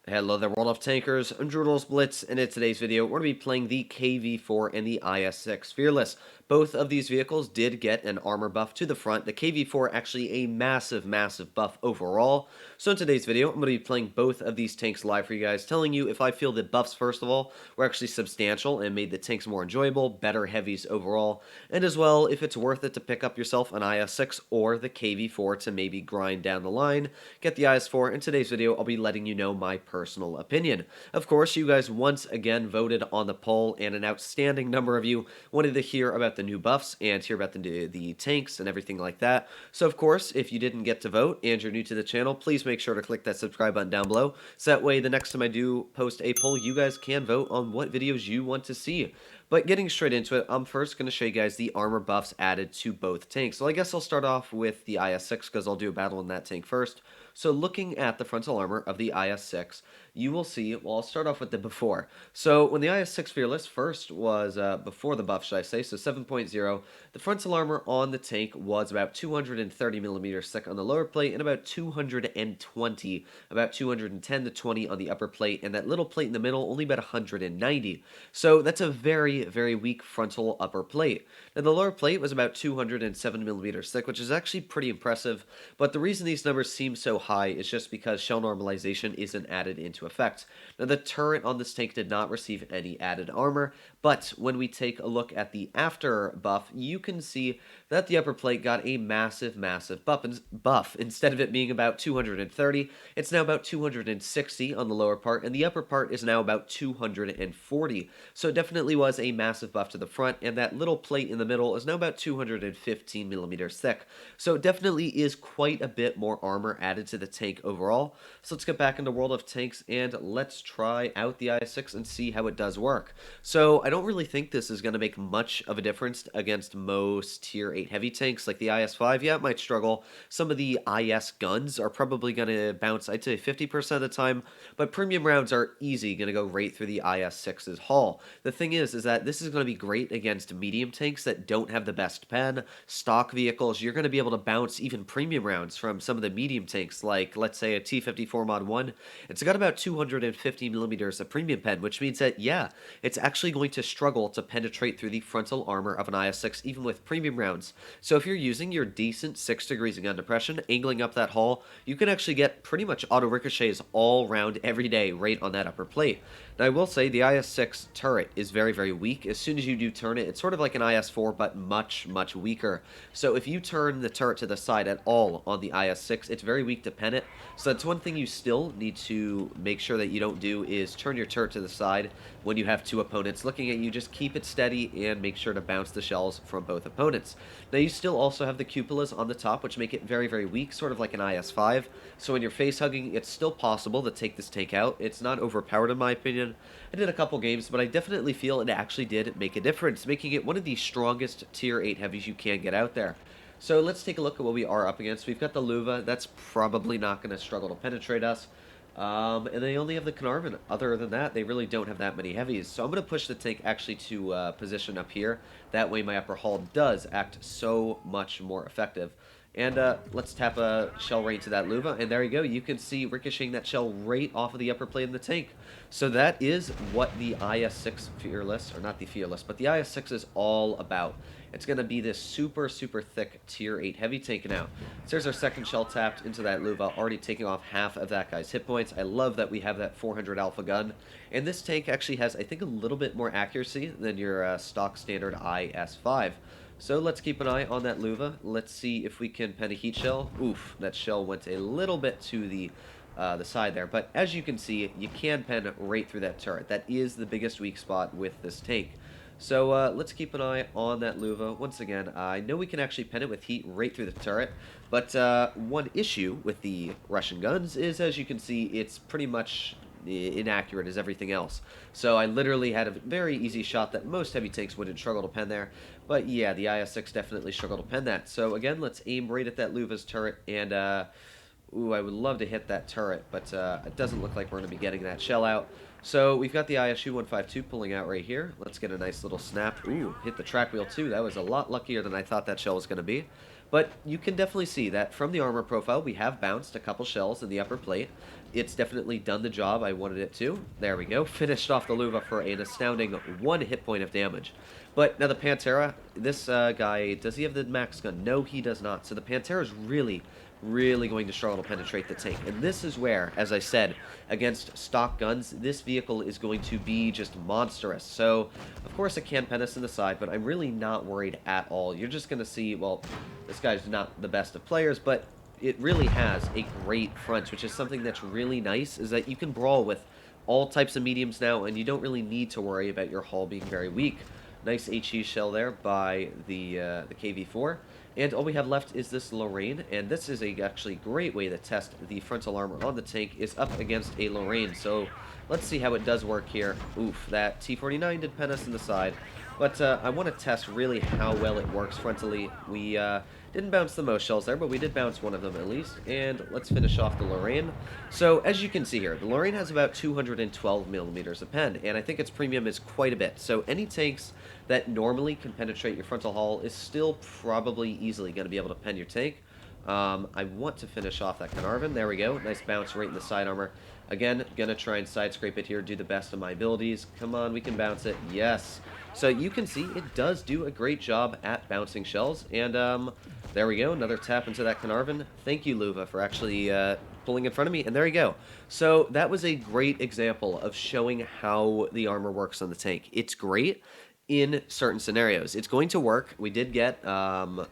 Hello there, world of tankers. I'm Blitz, and in today's video, we're going to be playing the KV4 and the IS-6 Fearless. Both of these vehicles did get an armor buff to the front. The KV4 actually a massive buff overall. So in today's video, I'm going to be playing both of these tanks live for you guys, telling you if I feel the buffs, first of all, were actually substantial and made the tanks more enjoyable, better heavies overall, and as well, if it's worth it to pick up yourself an IS-6 or the KV4 to maybe grind down the line, get the IS-4. In today's video, I'll be letting you know my personal opinion. Of course, you guys once again voted on the poll, and an outstanding number of you wanted to hear about the new buffs and hear about the tanks and everything like that. So of course, if you didn't get to vote and you're new to the channel, please make sure to click that subscribe button down below, so that way the next time I do post a poll, you guys can vote on what videos you want to see. But getting straight into it, I'm first going to show you guys the armor buffs added to both tanks. So I guess I'll start off with the IS-6 because I'll do a battle in that tank first. So looking at the frontal armor of the IS-6, you will see, well, I'll start off with the before. So when the IS-6 Fearless first was, before the buff, should I say, so 7.0, the frontal armor on the tank was about 230 millimeters thick on the lower plate and about 220, about 210 to 20 on the upper plate, and that little plate in the middle only about 190. So that's a very weak frontal upper plate. Now the lower plate was about 207 millimeters thick, which is actually pretty impressive, but the reason these numbers seem so high is just because shell normalization isn't added into effect. Now the turret on this tank did not receive any added armor, but when we take a look at the after buff, you can see that the upper plate got a massive buff. Instead of it being about 230, it's now about 260 on the lower part, and the upper part is now about 240. So it definitely was a massive buff to the front, and that little plate in the middle is now about 215 millimeters thick. So it definitely is quite a bit more armor added to the tank overall. So let's get back into World of Tanks and let's try out the IS-6 and see how it does work. So I don't really think this is going to make much of a difference against most tier 8 heavy tanks like the IS-5. Yeah, it might struggle. Some of the IS guns are probably going to bounce, I'd say 50% of the time, but premium rounds are easy going to go right through the IS-6's hull. The thing is that this is going to be great against medium tanks that don't have the best pen, stock vehicles. You're going to be able to bounce even premium rounds from some of the medium tanks, like let's say a T-54 Mod 1. It's got about 250 millimeters of premium pen, which means that, yeah, it's actually going to struggle to penetrate through the frontal armor of an IS-6 even with premium rounds. So if you're using your decent 6 degrees of gun depression, angling up that hull, you can actually get pretty much auto ricochets all round every day right on that upper plate. Now I will say the IS-6 turret is very weak. As soon as you do turn it, it's sort of like an IS-4 but much weaker. So if you turn the turret to the side at all on the IS-6, it's very weak to pen it. So that's one thing you still need to make sure that you don't do, is turn your turret to the side when you have two opponents looking at you. Just keep it steady and make sure to bounce the shells from both opponents. Now you still also have the cupolas on the top, which make it very weak, sort of like an IS-5. So when you're face hugging, it's still possible to take this tank out. It's not overpowered in my opinion. I did a couple games, but I definitely feel it actually did make a difference, making it one of the strongest tier 8 heavies you can get out there. So let's take a look at what we are up against. We've got the Luva. That's probably not going to struggle to penetrate us. And they only have the Carnarvon. Other than that, they really don't have that many heavies. So I'm going to push the tank actually to position up here. That way my upper hull does act so much more effective. And let's tap a shell right into that Luva, and there you go. You can see ricocheting that shell right off of the upper plate of the tank. So that is what the IS-6 Fearless, or not the Fearless, but the IS-6 is all about. It's going to be this super thick tier 8 heavy tank now. So there's our second shell tapped into that Luva, already taking off half of that guy's hit points. I love that we have that 400 alpha gun. And this tank actually has, I think, a little bit more accuracy than your stock standard IS-5. So let's keep an eye on that Luva. Let's see if we can pen a heat shell. Oof, that shell went a little bit to the side there. But as you can see, you can pen right through that turret. That is the biggest weak spot with this tank. So let's keep an eye on that Luva. Once again, I know we can actually pen it with heat right through the turret, but one issue with the Russian guns is, as you can see, it's pretty much inaccurate as everything else. So I literally had a very easy shot that most heavy tanks wouldn't struggle to pen there. But yeah, the IS-6 definitely struggled to pen that. So again, let's aim right at that Luva's turret, and ooh, I would love to hit that turret, but it doesn't look like we're going to be getting that shell out. So we've got the ISU-152 pulling out right here. Let's get a nice little snap. Ooh, hit the track wheel too. That was a lot luckier than I thought that shell was going to be. But you can definitely see that from the armor profile, we have bounced a couple shells in the upper plate. it's definitely done the job I wanted it to. There we go. Finished off the Luva for an astounding 1 hit point of damage. But now the Pantera, this guy, does he have the max gun? No, he does not. So the Pantera is really, really going to struggle to penetrate the tank. And this is where, as I said, against stock guns, this vehicle is going to be just monstrous. So, of course, it can pen us in the side, but I'm really not worried at all. You're just going to see, well, this guy's not the best of players, but it really has a great front, which is something that's really nice, is that you can brawl with all types of mediums now, and you don't really need to worry about your hull being very weak. Nice HE shell there by the KV4. And all we have left is this Lorraine, and this is a actually great way to test the frontal armor on the tank, is up against a Lorraine. So let's see how it does work here. Oof, that T-49 did pen us in the side. But I want to test really how well it works frontally. We didn't bounce the most shells there, but we did bounce one of them at least. And let's finish off the Lorraine. So as you can see here, the Lorraine has about 212 millimeters of pen, and I think its premium is quite a bit. So any tanks that normally can penetrate your frontal hull is still probably easily going to be able to pen your tank. I want to finish off that Carnarvon. There we go. Nice bounce right in the side armor. Again, gonna try and side scrape it here, do the best of my abilities. Come on, we can bounce it. Yes. So you can see it does do a great job at bouncing shells. And there we go. Another tap into that Carnarvon. Thank you, Luva, for actually pulling in front of me. And there you go. So that was a great example of showing how the armor works on the tank. It's great in certain scenarios. It's going to work. We did get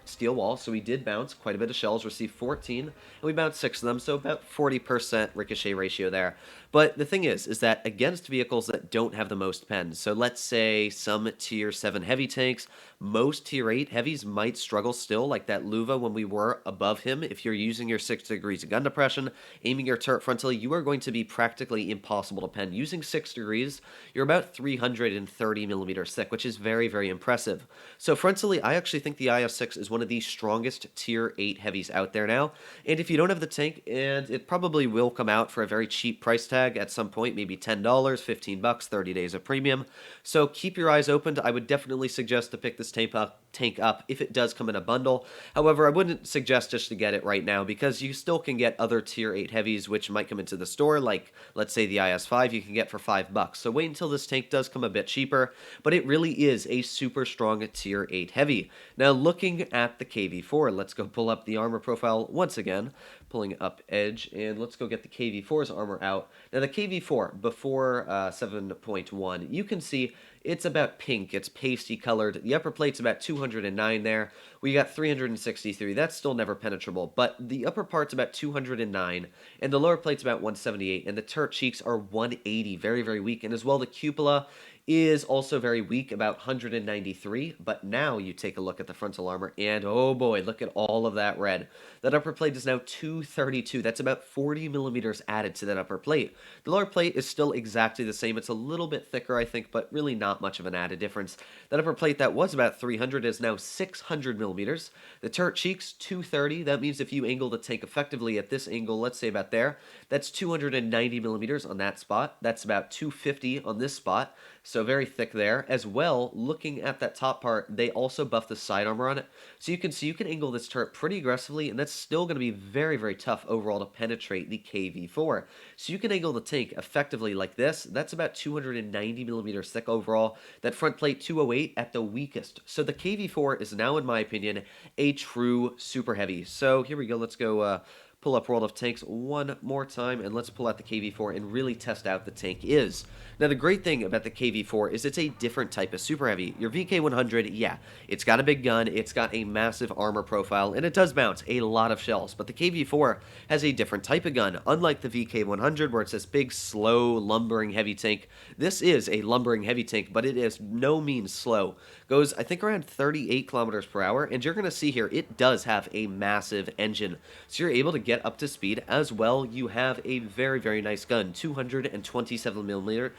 steel wall, so we did bounce quite a bit of shells, received 14, and we bounced 6 of them, so about 40% ricochet ratio there. But the thing is that against vehicles that don't have the most pens, so let's say some tier 7 heavy tanks, most tier 8 heavies might struggle still, like that Luva when we were above him. If you're using your 6 degrees of gun depression, aiming your turret frontally, you are going to be practically impossible to pen. Using 6 degrees, you're about 330 millimeters thick, which is very, very impressive. So frontally, I actually think the IS-6 is one of the strongest tier 8 heavies out there now. And if you don't have the tank, and it probably will come out for a very cheap price tag at some point, maybe $10, $15, 30 days of premium. So keep your eyes open. I would definitely suggest to pick this tank up if it does come in a bundle. However, I wouldn't suggest just to get it right now, because you still can get other tier 8 heavies which might come into the store, like let's say the IS-5 you can get for $5. So wait until this tank does come a bit cheaper, but it really is a super strong tier 8 heavy. Now looking at the KV4, let's go pull up the armor profile once again, pulling up Edge, and let's go get the KV4's armor out. Now the KV4 before 7.1, you can see it's about pink, it's pasty colored. The upper plate's about 209 there. We got 363, that's still never penetrable, but the upper part's about 209, and the lower plate's about 178, and the turret cheeks are 180, very, very weak, and as well the cupola is also very weak, about 193, but now you take a look at the frontal armor, and oh boy, look at all of that red. That upper plate is now 232, that's about 40 millimeters added to that upper plate. The lower plate is still exactly the same, it's a little bit thicker I think, but really not much of an added difference. That upper plate that was about 300 is now 600 millimeters. The turret cheeks, 230, that means if you angle the tank effectively at this angle, let's say about there, that's 290 millimeters on that spot, that's about 250 on this spot. So very thick there. As well, looking at that top part, they also buffed the side armor on it. So you can see you can angle this turret pretty aggressively, and that's still going to be very, very tough overall to penetrate the KV4. So you can angle the tank effectively like this. That's about 290 millimeters thick overall. That front plate 208 at the weakest. So the KV4 is now, in my opinion, a true super heavy. So here we go. Let's go pull up World of Tanks one more time, and let's pull out the KV4 and really test out the tank is. Now, the great thing about the KV4 is it's a different type of super heavy. Your VK100, yeah, it's got a big gun, it's got a massive armor profile, and it does bounce a lot of shells, but the KV4 has a different type of gun. Unlike the VK100, where it's this big, slow, lumbering heavy tank, this is a lumbering heavy tank, but it is no means slow. Goes, I think, around 38 kilometers per hour, and you're going to see here, it does have a massive engine, so you're able to get up to speed. As well, you have a very, very nice gun, 227 millimeter.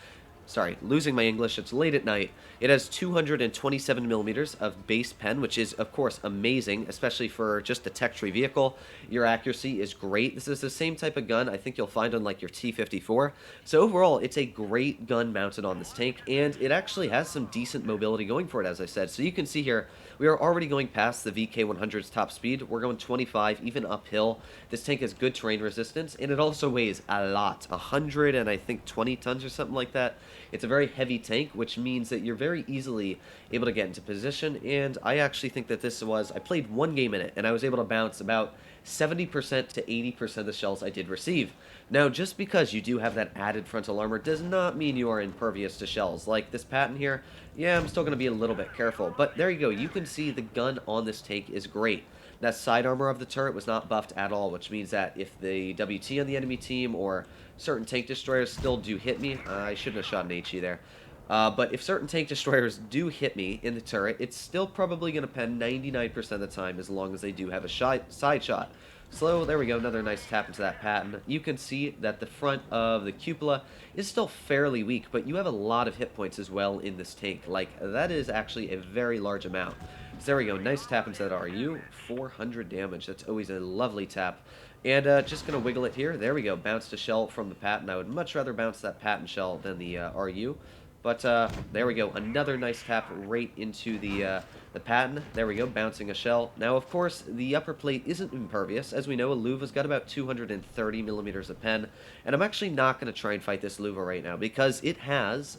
sorry, losing my English, it's late at night. It has 227 millimeters of base pen, which is, of course, amazing, especially for just a tech tree vehicle. Your accuracy is great. This is the same type of gun I think you'll find on, like, your T-54. So overall, it's a great gun mounted on this tank, and it actually has some decent mobility going for it, as I said. So you can see here, we are already going past the VK100's top speed. We're going 25, even uphill. This tank has good terrain resistance, and it also weighs a lot, 100 and I think 20 tons or something like that. It's a very heavy tank, which means that you're very easily able to get into position, and I actually think that I played one game in it, and I was able to bounce about 70% to 80% of the shells I did receive. Now, just because you do have that added frontal armor does not mean you are impervious to shells. Like this pattern here, yeah, I'm still going to be a little bit careful, but there you go. You can see the gun on this tank is great. That side armor of the turret was not buffed at all, which means that if the WT on the enemy team or certain tank destroyers still do hit me, I shouldn't have shot an HE there. But if certain tank destroyers do hit me in the turret, it's still probably going to pen 99% of the time as long as they do have a side shot. So there we go, another nice tap into that pattern. You can see that the front of the cupola is still fairly weak, but you have a lot of hit points as well in this tank. Like, that is actually a very large amount. So there we go, nice tap into that RU, 400 damage. That's always a lovely tap. And just going to wiggle it here. There we go, bounced a shell from the pattern. I would much rather bounce that pattern shell than the RU. But there we go, another nice tap right into the pattern. There we go, bouncing a shell. Now, of course, the upper plate isn't impervious. As we know, a Luva's got about 230 millimeters of pen, and I'm actually not going to try and fight this Luva right now because it has,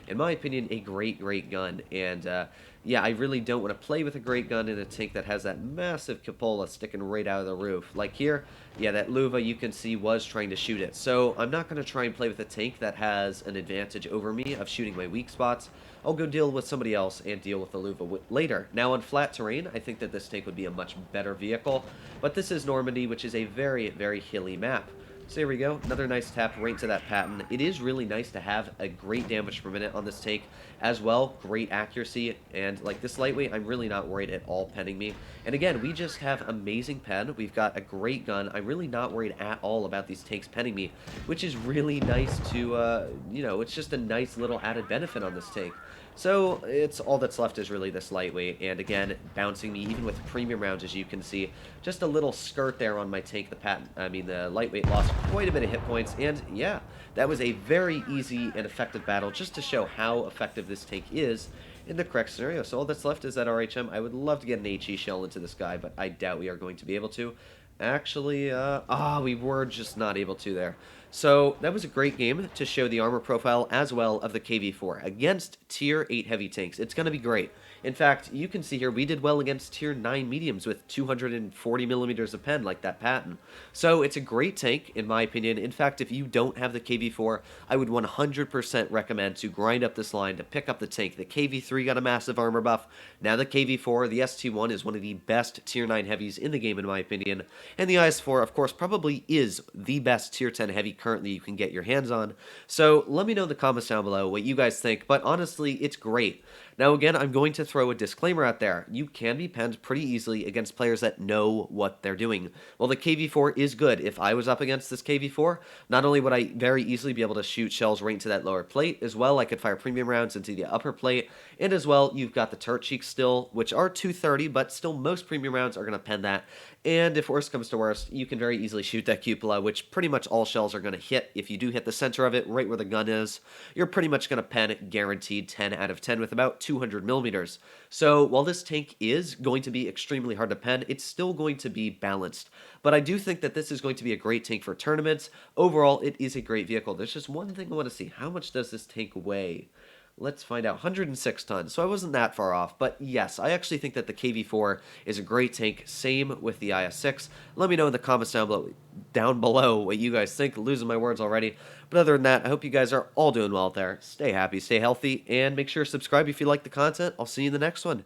in my opinion, a great gun. And yeah, I really don't want to play with a great gun in a tank that has that massive cupola sticking right out of the roof. Like here, yeah, that Luva you can see was trying to shoot it. So I'm not going to try and play with a tank that has an advantage over me of shooting my weak spots. I'll go deal with somebody else and deal with the Luva later. Now on flat terrain, I think that this tank would be a much better vehicle, but this is Normandy, which is a very hilly map. So here we go, another nice tap right into that pattern. It is really nice to have a great damage per minute on this tank as well, great accuracy, and like this lightweight, I'm really not worried at all penning me. And again, we just have amazing pen, we've got a great gun, I'm really not worried at all about these tanks penning me, which is really nice to, you know, it's just a nice little added benefit on this tank. So it's all that's left is really this lightweight, and again, bouncing me even with premium rounds, as you can see. Just a little skirt there on my tank. The lightweight lost quite a bit of hit points, and yeah, that was a very easy and effective battle, just to show how effective this tank is in the correct scenario. So all that's left is that RHM. I would love to get an HE shell into this guy, but I doubt we are going to be able to. Actually, we were just not able to there. So that was a great game to show the armor profile as well of the KV4 against tier 8 heavy tanks. It's going to be great. In fact, you can see here we did well against tier 9 mediums with 240 millimeters of pen like that pattern. So it's a great tank in my opinion. In fact, if you don't have the KV4, I would 100% recommend to grind up this line to pick up the tank. The KV3 got a massive armor buff. Now the KV4, the ST1 is one of the best tier 9 heavies in the game in my opinion. And the IS-4, of course, probably is the best tier 10 heavy currently you can get your hands on. So let me know in the comments down below what you guys think, but honestly, it's great. Now again, I'm going to throw a disclaimer out there. You can be penned pretty easily against players that know what they're doing. Well, the KV4 is good. If I was up against this KV4, not only would I very easily be able to shoot shells right into that lower plate, as well I could fire premium rounds into the upper plate, and as well you've got the turret cheeks still, which are 230, but still most premium rounds are going to pen that. And if worst comes to worst, you can very easily shoot that cupola, which pretty much all shells are going to hit. If you do hit the center of it, right where the gun is, you're pretty much going to pen guaranteed 10 out of 10 with about 200 millimeters. So while this tank is going to be extremely hard to pen, it's still going to be balanced. But I do think that this is going to be a great tank for tournaments. Overall, it is a great vehicle. There's just one thing I want to see. How much does this tank weigh? Let's find out. 106 tons, so I wasn't that far off. But yes, I actually think that the KV4 is a great tank. Same with the IS-6. Let me know in the comments down below what you guys think. Losing my words already. But other than that, I hope you guys are all doing well out there. Stay happy, stay healthy, and make sure to subscribe if you like the content. I'll see you in the next one.